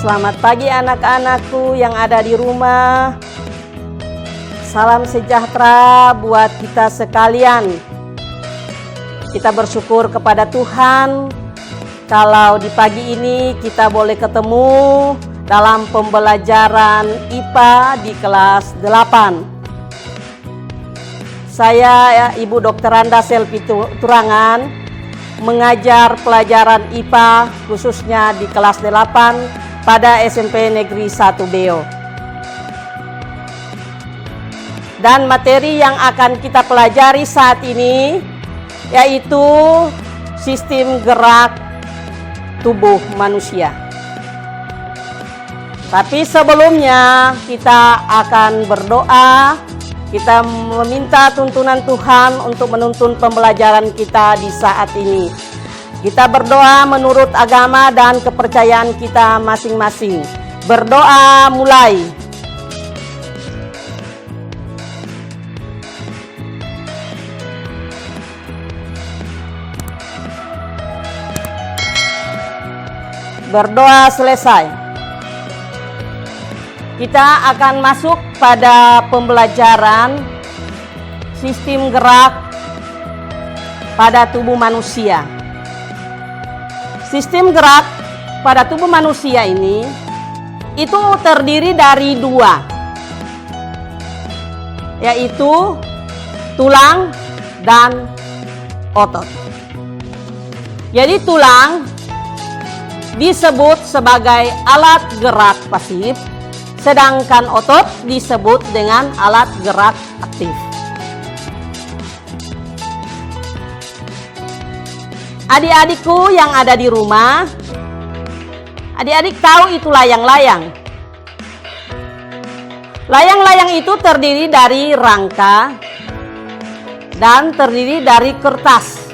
Selamat pagi anak-anakku yang ada di rumah. Salam sejahtera buat kita sekalian. Kita bersyukur kepada Tuhan kalau di pagi ini kita boleh ketemu dalam pembelajaran IPA di kelas 8. Saya Ibu Dr. Randa Selvi Turangan mengajar pelajaran IPA khususnya di kelas 8 pada SMP Negeri 1 Beo. Dan materi yang akan kita pelajari saat ini yaitu sistem gerak tubuh manusia. Tapi sebelumnya kita akan berdoa. Kita meminta tuntunan Tuhan untuk menuntun pembelajaran kita di saat ini. Kita berdoa menurut agama dan kepercayaan kita masing-masing. Berdoa mulai. Berdoa selesai. Kita akan masuk pada pembelajaran sistem gerak pada tubuh manusia. Sistem gerak pada tubuh manusia ini itu terdiri dari dua, yaitu tulang dan otot. Jadi tulang disebut sebagai alat gerak pasif, sedangkan otot disebut dengan alat gerak aktif. Adik-adikku yang ada di rumah, adik-adik tahu itu layang-layang. Layang-layang itu terdiri dari rangka dan terdiri dari kertas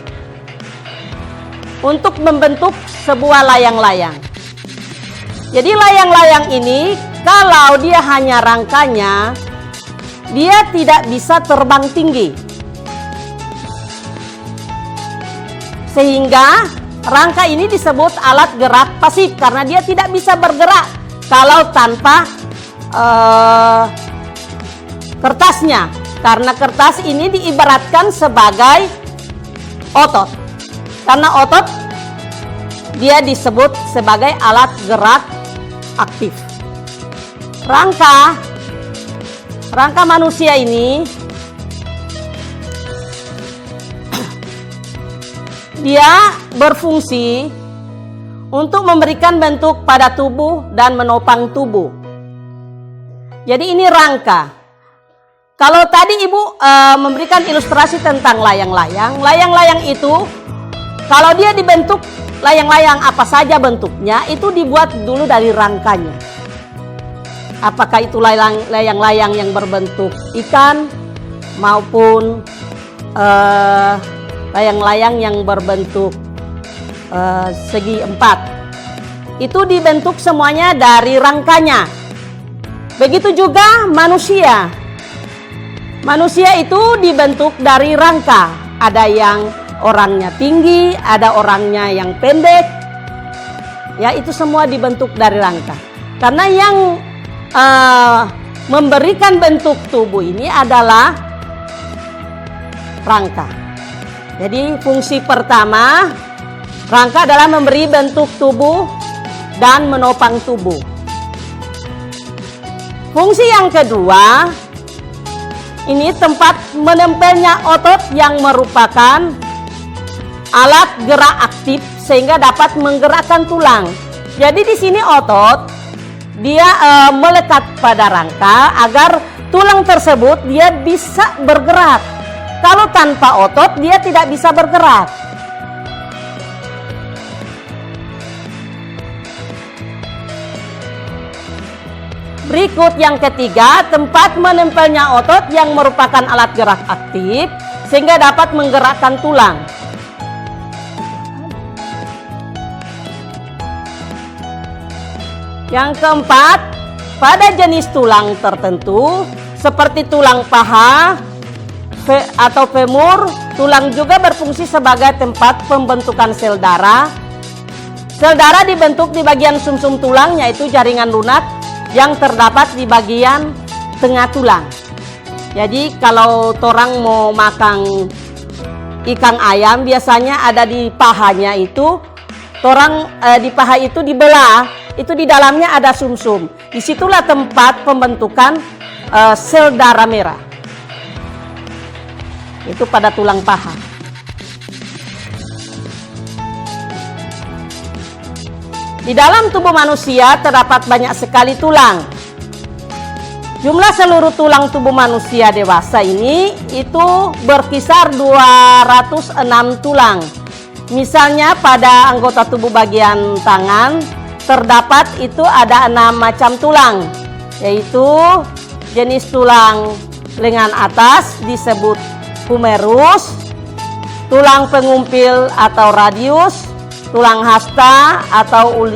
untuk membentuk sebuah layang-layang. Jadi layang-layang ini kalau dia hanya rangkanya, dia tidak bisa terbang tinggi. Sehingga rangka ini disebut alat gerak pasif karena dia tidak bisa bergerak kalau tanpa kertasnya. Karena kertas ini diibaratkan sebagai otot. Karena otot dia disebut sebagai alat gerak aktif. Rangka manusia ini dia berfungsi untuk memberikan bentuk pada tubuh dan menopang tubuh. Jadi ini rangka. Kalau tadi Ibu memberikan ilustrasi tentang layang-layang, layang-layang itu kalau dia dibentuk layang-layang apa saja bentuknya itu dibuat dulu dari rangkanya. Apakah itu layang-layang yang berbentuk ikan maupun layang-layang yang berbentuk segi empat. Itu dibentuk semuanya dari rangkanya. Begitu juga manusia. Manusia itu dibentuk dari rangka. Ada yang orangnya tinggi, ada orangnya yang pendek. Ya, itu semua dibentuk dari rangka. Karena yang memberikan bentuk tubuh ini adalah rangka. Jadi fungsi pertama, rangka adalah memberi bentuk tubuh dan menopang tubuh. Fungsi yang kedua, ini tempat menempelnya otot yang merupakan alat gerak aktif sehingga dapat menggerakkan tulang. Jadi di sini otot dia melekat pada rangka agar tulang tersebut dia bisa bergerak. Kalau tanpa otot dia tidak bisa bergerak. Berikut yang ketiga, tempat menempelnya otot yang merupakan alat gerak aktif sehingga dapat menggerakkan tulang. Yang keempat, pada jenis tulang tertentu seperti tulang paha atau femur, tulang juga berfungsi sebagai tempat pembentukan sel darah Sel darah dibentuk di bagian sumsum tulang, yaitu jaringan lunak yang terdapat di bagian tengah tulang. Jadi kalau orang mau makan ikan ayam, biasanya ada di pahanya itu, orang di paha itu dibelah, itu di dalamnya ada sumsum. Disitulah tempat pembentukan sel darah merah. Itu pada tulang paha. Di dalam tubuh manusia terdapat banyak sekali tulang. Jumlah seluruh tulang tubuh manusia dewasa ini itu berkisar 206 tulang. Misalnya pada anggota tubuh bagian tangan terdapat itu ada 6 macam tulang, yaitu jenis tulang lengan atas disebut humerus, tulang pengumpil atau radius, tulang hasta atau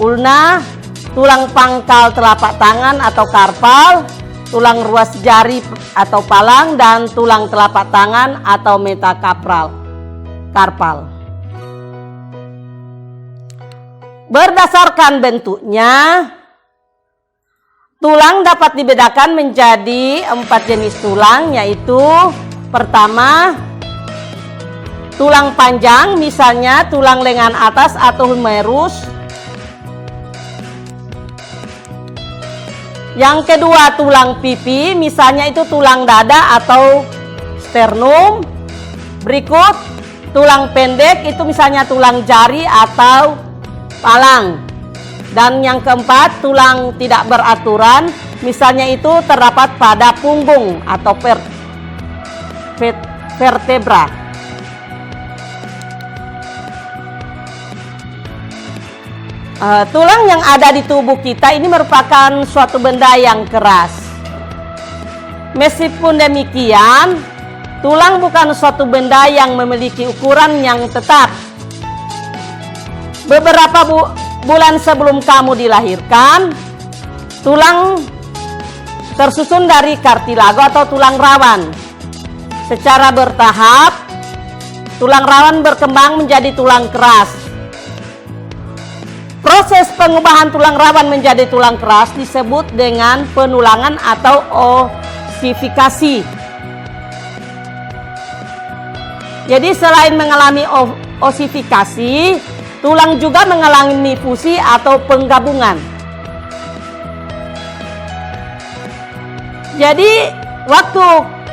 ulna, tulang pangkal telapak tangan atau karpal, tulang ruas jari atau palang, dan tulang telapak tangan atau metakarpal. Berdasarkan bentuknya, tulang dapat dibedakan menjadi 4 jenis tulang, yaitu pertama, tulang panjang, misalnya tulang lengan atas atau humerus. Yang kedua, tulang pipi, misalnya itu tulang dada atau sternum. Berikut, tulang pendek, itu misalnya tulang jari atau palang. Dan yang keempat, tulang tidak beraturan, misalnya itu terdapat pada punggung atau vertebra. Tulang yang ada di tubuh kita ini merupakan suatu benda yang keras. Meskipun demikian, tulang bukan suatu benda yang memiliki ukuran yang tetap. Beberapa bulan sebelum kamu dilahirkan, tulang tersusun dari kartilago atau tulang rawan. Secara bertahap, tulang rawan berkembang menjadi tulang keras. Proses pengubahan tulang rawan menjadi tulang keras disebut dengan penulangan atau osifikasi. Jadi selain mengalami osifikasi, tulang juga mengalami fusi atau penggabungan. Jadi waktu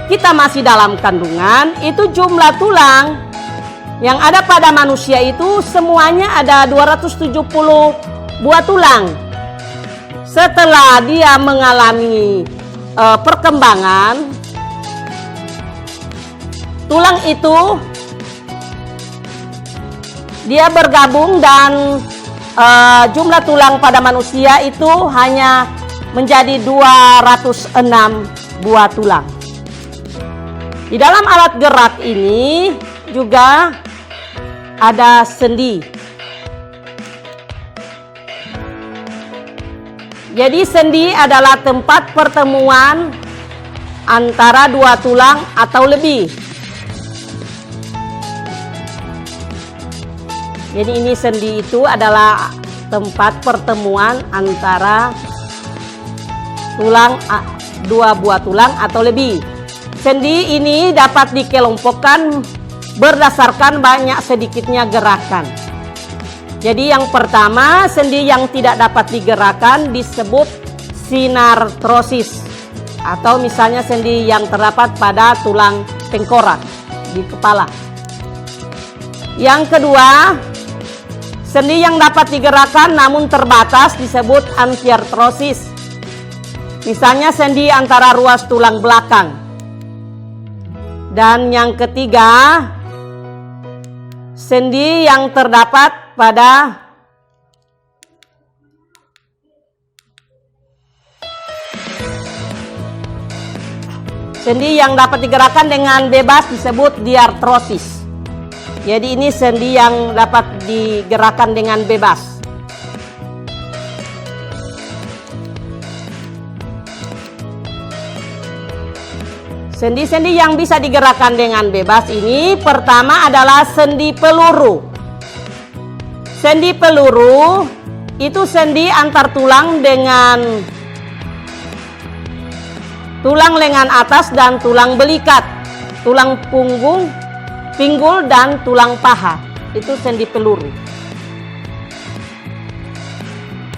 kita masih dalam kandungan, itu jumlah tulang yang ada pada manusia itu semuanya ada 270 buah tulang. Setelah dia mengalami perkembangan, tulang itu dia bergabung dan jumlah tulang pada manusia itu hanya menjadi 206 buah tulang. Di dalam alat gerak ini juga ada sendi. Jadi sendi adalah tempat pertemuan antara dua tulang atau lebih. Jadi ini sendi itu adalah tempat pertemuan antara tulang, dua buah tulang atau lebih. Sendi ini dapat dikelompokkan berdasarkan banyak sedikitnya gerakan. Jadi yang pertama, sendi yang tidak dapat digerakkan disebut sinartrosis, atau misalnya sendi yang terdapat pada tulang tengkorak di kepala. Yang kedua, sendi yang dapat digerakkan namun terbatas disebut ankiartrosis. Misalnya sendi antara ruas tulang belakang. Dan yang ketiga, sendi yang terdapat pada sendi yang dapat digerakkan dengan bebas disebut diartrosis. Jadi ini sendi yang dapat digerakkan dengan bebas. Sendi-sendi yang bisa digerakkan dengan bebas ini pertama adalah sendi peluru. Sendi peluru itu sendi antar tulang dengan tulang lengan atas dan tulang belikat, tulang punggung, pinggul dan tulang paha. Itu sendi peluru.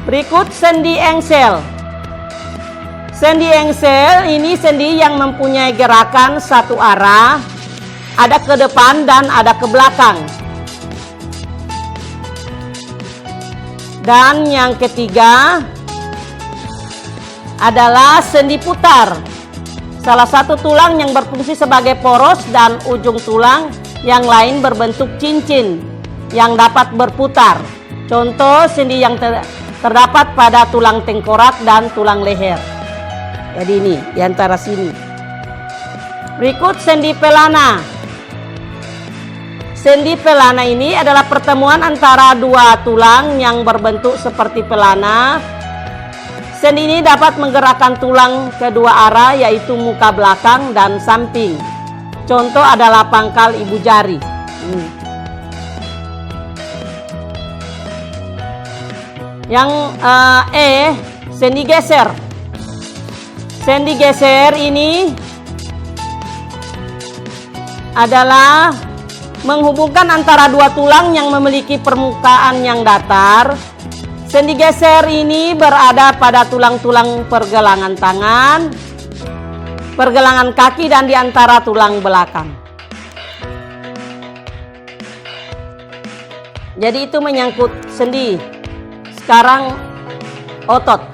Berikut sendi engsel. Sendi engsel ini sendi yang mempunyai gerakan satu arah, ada ke depan dan ada ke belakang. Dan yang ketiga adalah sendi putar. Salah satu tulang yang berfungsi sebagai poros dan ujung tulang yang lain berbentuk cincin yang dapat berputar. Contoh sendi yang terdapat pada tulang tengkorak dan tulang leher. Jadi ini di antara sini. Berikut sendi pelana. Sendi pelana ini adalah pertemuan antara dua tulang yang berbentuk seperti pelana. Sendi ini dapat menggerakkan tulang kedua arah, yaitu muka belakang dan samping. Contoh adalah pangkal ibu jari. Yang sendi geser. Sendi geser ini adalah menghubungkan antara dua tulang yang memiliki permukaan yang datar. Sendi geser ini berada pada tulang-tulang pergelangan tangan, pergelangan kaki dan di antara tulang belakang. Jadi itu menyangkut sendi. Sekarang otot.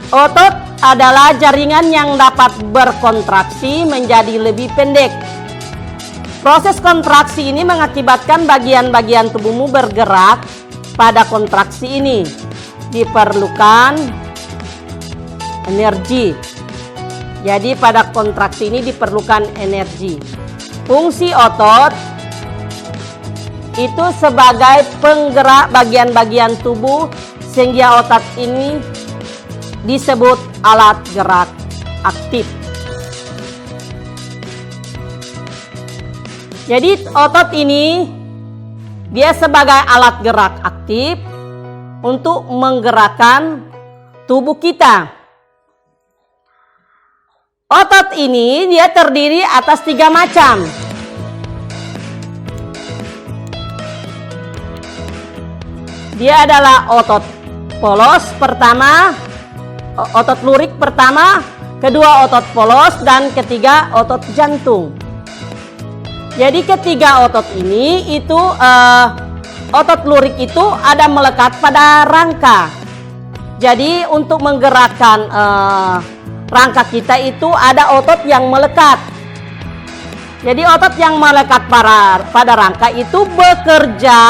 Otot adalah jaringan yang dapat berkontraksi menjadi lebih pendek. Proses kontraksi ini mengakibatkan bagian-bagian tubuhmu bergerak. Pada kontraksi ini diperlukan energi. Jadi pada kontraksi ini diperlukan energi. Fungsi otot itu sebagai penggerak bagian-bagian tubuh, sehingga otot ini disebut alat gerak aktif. Jadi otot ini dia sebagai alat gerak aktif untuk menggerakkan tubuh kita. Otot ini dia terdiri atas 3 macam. Dia adalah otot polos pertama, otot lurik pertama, kedua otot polos, dan ketiga otot jantung. Jadi ketiga otot ini itu otot lurik itu ada melekat pada rangka. Jadi untuk menggerakkan rangka kita itu ada otot yang melekat. Jadi otot yang melekat pada rangka itu bekerja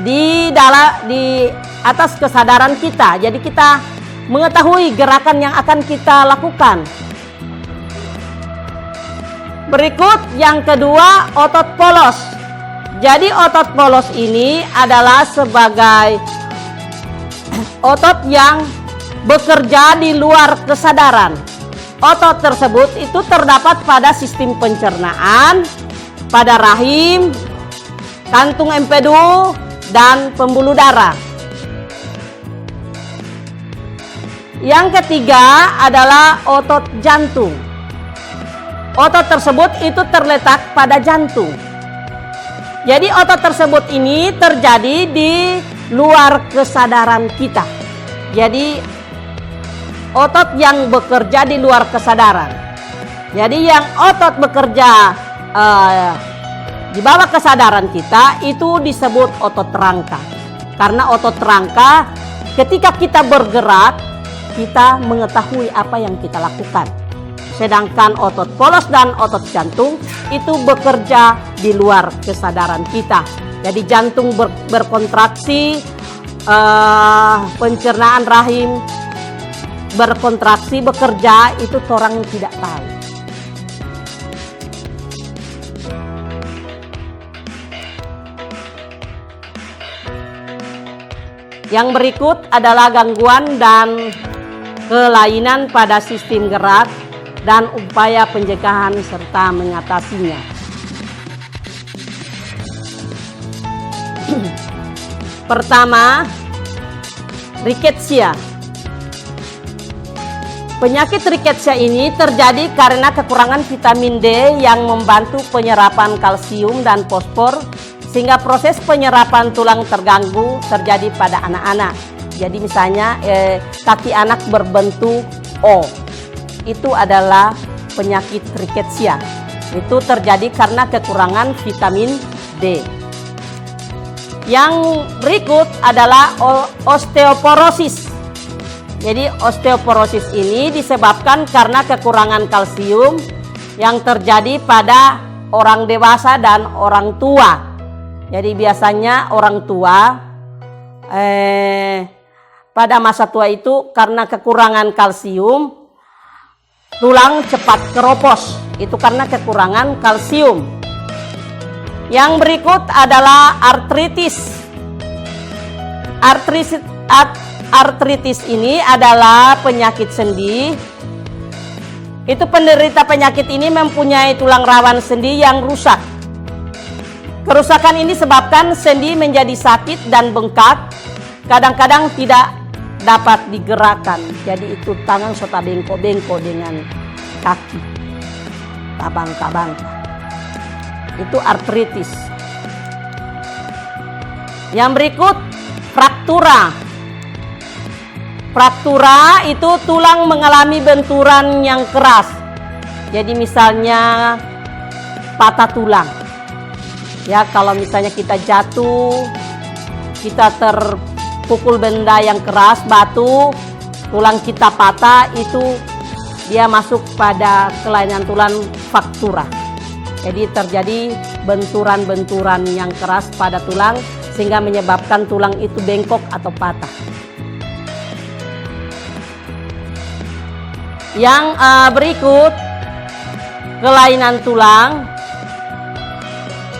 di atas kesadaran kita. Jadi kita mengetahui gerakan yang akan kita lakukan. Berikut yang kedua, otot polos. Jadi otot polos ini adalah sebagai otot yang bekerja di luar kesadaran. Otot tersebut itu terdapat pada sistem pencernaan, pada rahim, kantung empedu, dan pembuluh darah. Yang ketiga adalah otot jantung. Otot tersebut itu terletak pada jantung. Jadi otot tersebut ini terjadi di luar kesadaran kita. Jadi otot yang bekerja di luar kesadaran. Jadi yang otot bekerja di bawah kesadaran kita itu disebut otot rangka. Karena otot rangka ketika kita bergerak, kita mengetahui apa yang kita lakukan. Sedangkan otot polos dan otot jantung itu bekerja di luar kesadaran kita. Jadi jantung berkontraksi, pencernaan rahim berkontraksi, bekerja, itu orang tidak tahu. Yang berikut adalah gangguan dan kelainan pada sistem gerak, dan upaya pencegahan serta mengatasinya. Pertama, rickettsia. Penyakit rickettsia ini terjadi karena kekurangan vitamin D yang membantu penyerapan kalsium dan fosfor, sehingga proses penyerapan tulang terganggu terjadi pada anak-anak. Jadi misalnya kaki anak berbentuk O, itu adalah penyakit rickettsia. Itu terjadi karena kekurangan vitamin D. Yang berikut adalah osteoporosis. Jadi osteoporosis ini disebabkan karena kekurangan kalsium yang terjadi pada orang dewasa dan orang tua. Jadi biasanya orang tua pada masa tua itu karena kekurangan kalsium, tulang cepat keropos. Itu karena kekurangan kalsium. Yang berikut adalah artritis. Artritis ini adalah penyakit sendi. Itu penderita penyakit ini mempunyai tulang rawan sendi yang rusak. Kerusakan ini disebabkan sendi menjadi sakit dan bengkak. Kadang-kadang tidak dapat digerakkan. Jadi itu tangan serta bengkok-bengkok dengan kaki. Tabang-tabang. Itu artritis. Yang berikut, fraktura. Fraktura itu tulang mengalami benturan yang keras. Jadi misalnya patah tulang. Ya, kalau misalnya kita jatuh, kita terpukul benda yang keras, batu, tulang kita patah, itu dia masuk pada kelainan tulang fraktura. Jadi terjadi benturan-benturan yang keras pada tulang sehingga menyebabkan tulang itu bengkok atau patah. Yang berikut, kelainan tulang,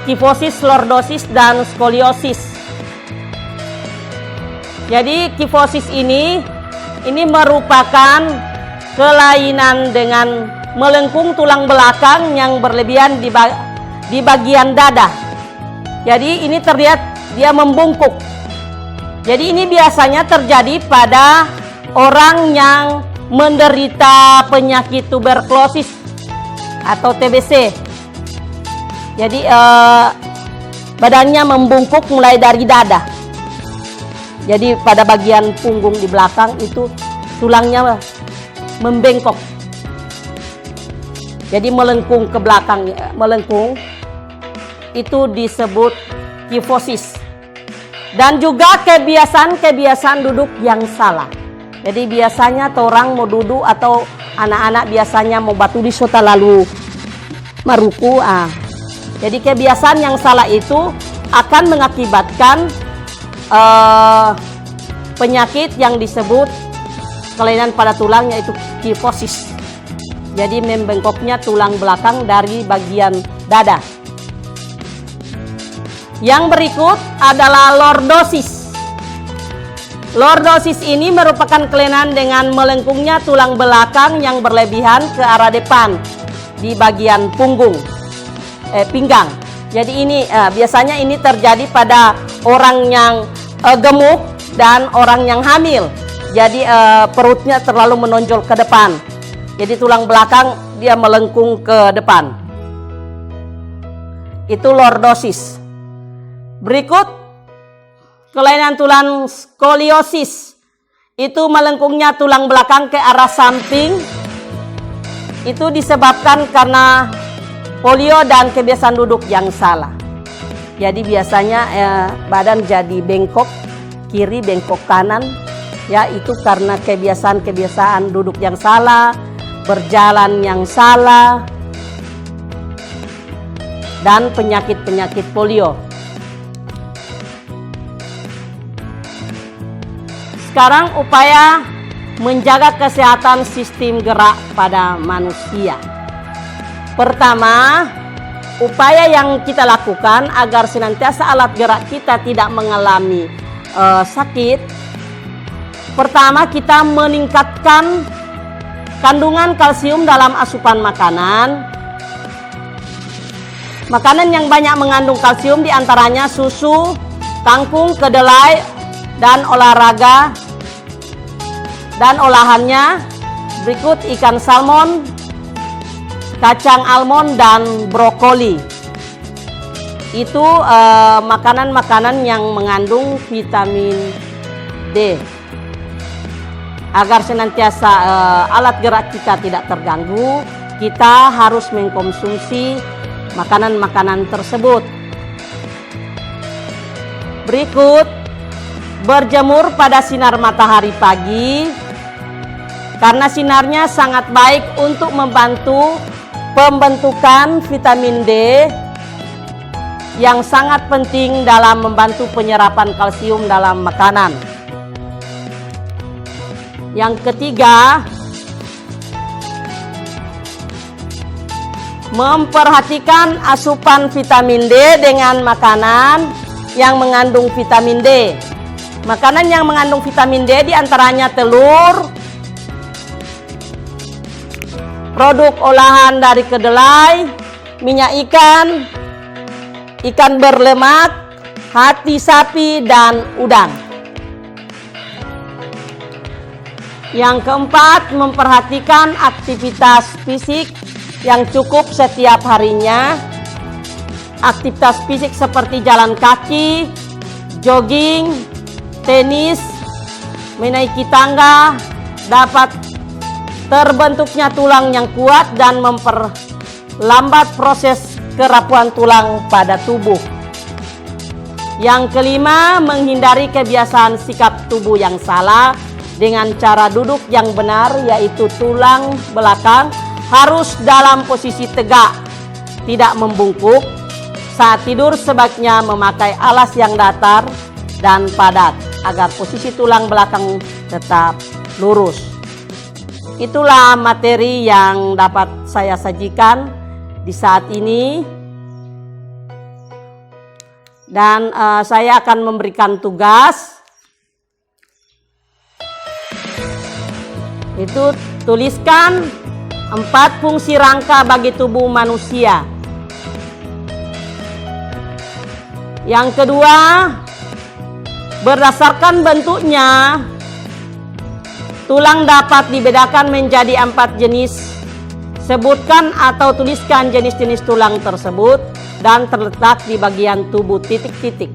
kifosis, lordosis, dan skoliosis. Jadi kifosis ini merupakan kelainan dengan melengkung tulang belakang yang berlebihan di bagian dada. Jadi ini terlihat dia membungkuk. Jadi ini biasanya terjadi pada orang yang menderita penyakit tuberkulosis atau TBC. Jadi badannya membungkuk mulai dari dada. Jadi pada bagian punggung di belakang itu tulangnya membengkok. Jadi melengkung ke belakang, melengkung, itu disebut kifosis. Dan juga kebiasaan duduk yang salah. Jadi biasanya orang mau duduk atau anak-anak biasanya mau batu di sota lalu meruku. Jadi kebiasaan yang salah itu akan mengakibatkan penyakit yang disebut kelainan pada tulang, yaitu kifosis. Jadi membengkoknya tulang belakang dari bagian dada. Yang berikut adalah lordosis. Lordosis ini merupakan kelainan dengan melengkungnya tulang belakang yang berlebihan ke arah depan di bagian pinggang. Jadi ini biasanya ini terjadi pada orang yang gemuk dan orang yang hamil. Jadi perutnya terlalu menonjol ke depan. Jadi tulang belakang dia melengkung ke depan. Itu lordosis. Berikut, kelainan tulang skoliosis. Itu melengkungnya tulang belakang ke arah samping. Itu disebabkan karena polio dan kebiasaan duduk yang salah. Jadi biasanya badan jadi bengkok kiri, bengkok kanan. Ya, itu karena kebiasaan duduk yang salah, berjalan yang salah, dan penyakit-penyakit polio. Sekarang upaya menjaga kesehatan sistem gerak pada manusia. Pertama, upaya yang kita lakukan agar senantiasa alat gerak kita tidak mengalami sakit, Pertama, kita meningkatkan kandungan kalsium dalam asupan makanan. Makanan yang banyak mengandung kalsium diantaranya susu, kangkung, kedelai, dan olahraga dan olahannya. Berikut ikan salmon, kacang almond, dan brokoli. Itu makanan-makanan yang mengandung vitamin D. Agar senantiasa alat gerak kita tidak terganggu, kita harus mengkonsumsi makanan-makanan tersebut. Berikut, berjemur pada sinar matahari pagi, karena sinarnya sangat baik untuk membantu pembentukan vitamin D yang sangat penting dalam membantu penyerapan kalsium dalam makanan. Yang ketiga, memperhatikan asupan vitamin D dengan makanan yang mengandung vitamin D. Makanan yang mengandung vitamin D diantaranya telur, produk olahan dari kedelai, minyak ikan, ikan berlemak, hati sapi, dan udang. Yang keempat, memperhatikan aktivitas fisik yang cukup setiap harinya. Aktivitas fisik seperti jalan kaki, jogging, tenis, menaiki tangga dapat terbentuknya tulang yang kuat dan memperlambat proses kerapuhan tulang pada tubuh. Yang kelima, menghindari kebiasaan sikap tubuh yang salah dengan cara duduk yang benar, yaitu tulang belakang harus dalam posisi tegak, tidak membungkuk. Saat tidur sebaiknya memakai alas yang datar dan padat agar posisi tulang belakang tetap lurus. Itulah materi yang dapat saya sajikan di saat ini. Dan saya akan memberikan tugas. Itu tuliskan 4 fungsi rangka bagi tubuh manusia. Yang kedua, berdasarkan bentuknya, tulang dapat dibedakan menjadi 4 jenis. Sebutkan atau tuliskan jenis-jenis tulang tersebut dan terletak di bagian tubuh titik-titik.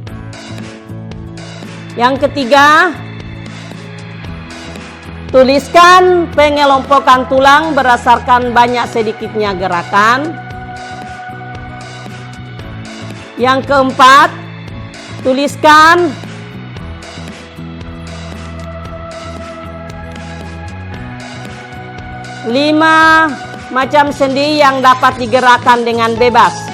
Yang ketiga, tuliskan pengelompokan tulang berdasarkan banyak sedikitnya gerakan. Yang keempat, tuliskan lima macam sendi yang dapat digerakkan dengan bebas.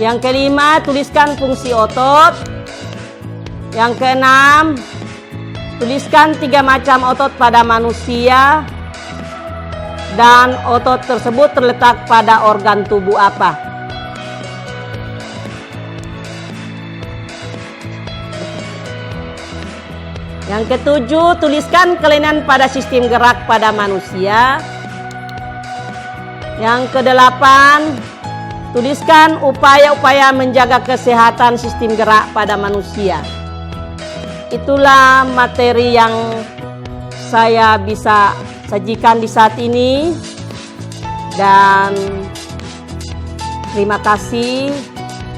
Yang kelima, tuliskan fungsi otot. Yang keenam, tuliskan 3 macam otot pada manusia dan otot tersebut terletak pada organ tubuh apa. Yang ketujuh, tuliskan kelainan pada sistem gerak pada manusia. Yang kedelapan, tuliskan upaya-upaya menjaga kesehatan sistem gerak pada manusia. Itulah materi yang saya bisa sajikan di saat ini. Dan terima kasih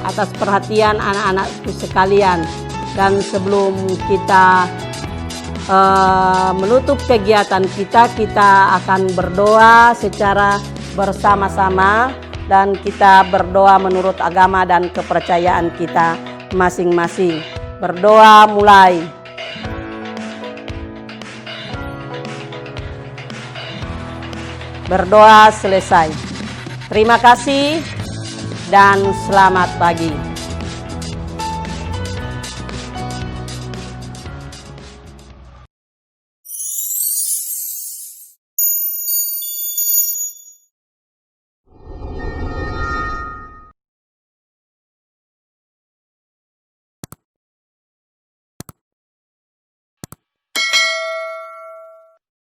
atas perhatian anak-anakku sekalian. Dan sebelum kita menutup kegiatan kita, kita akan berdoa secara bersama-sama. Dan kita berdoa menurut agama dan kepercayaan kita masing-masing. Berdoa mulai. Berdoa selesai. Terima kasih dan selamat pagi.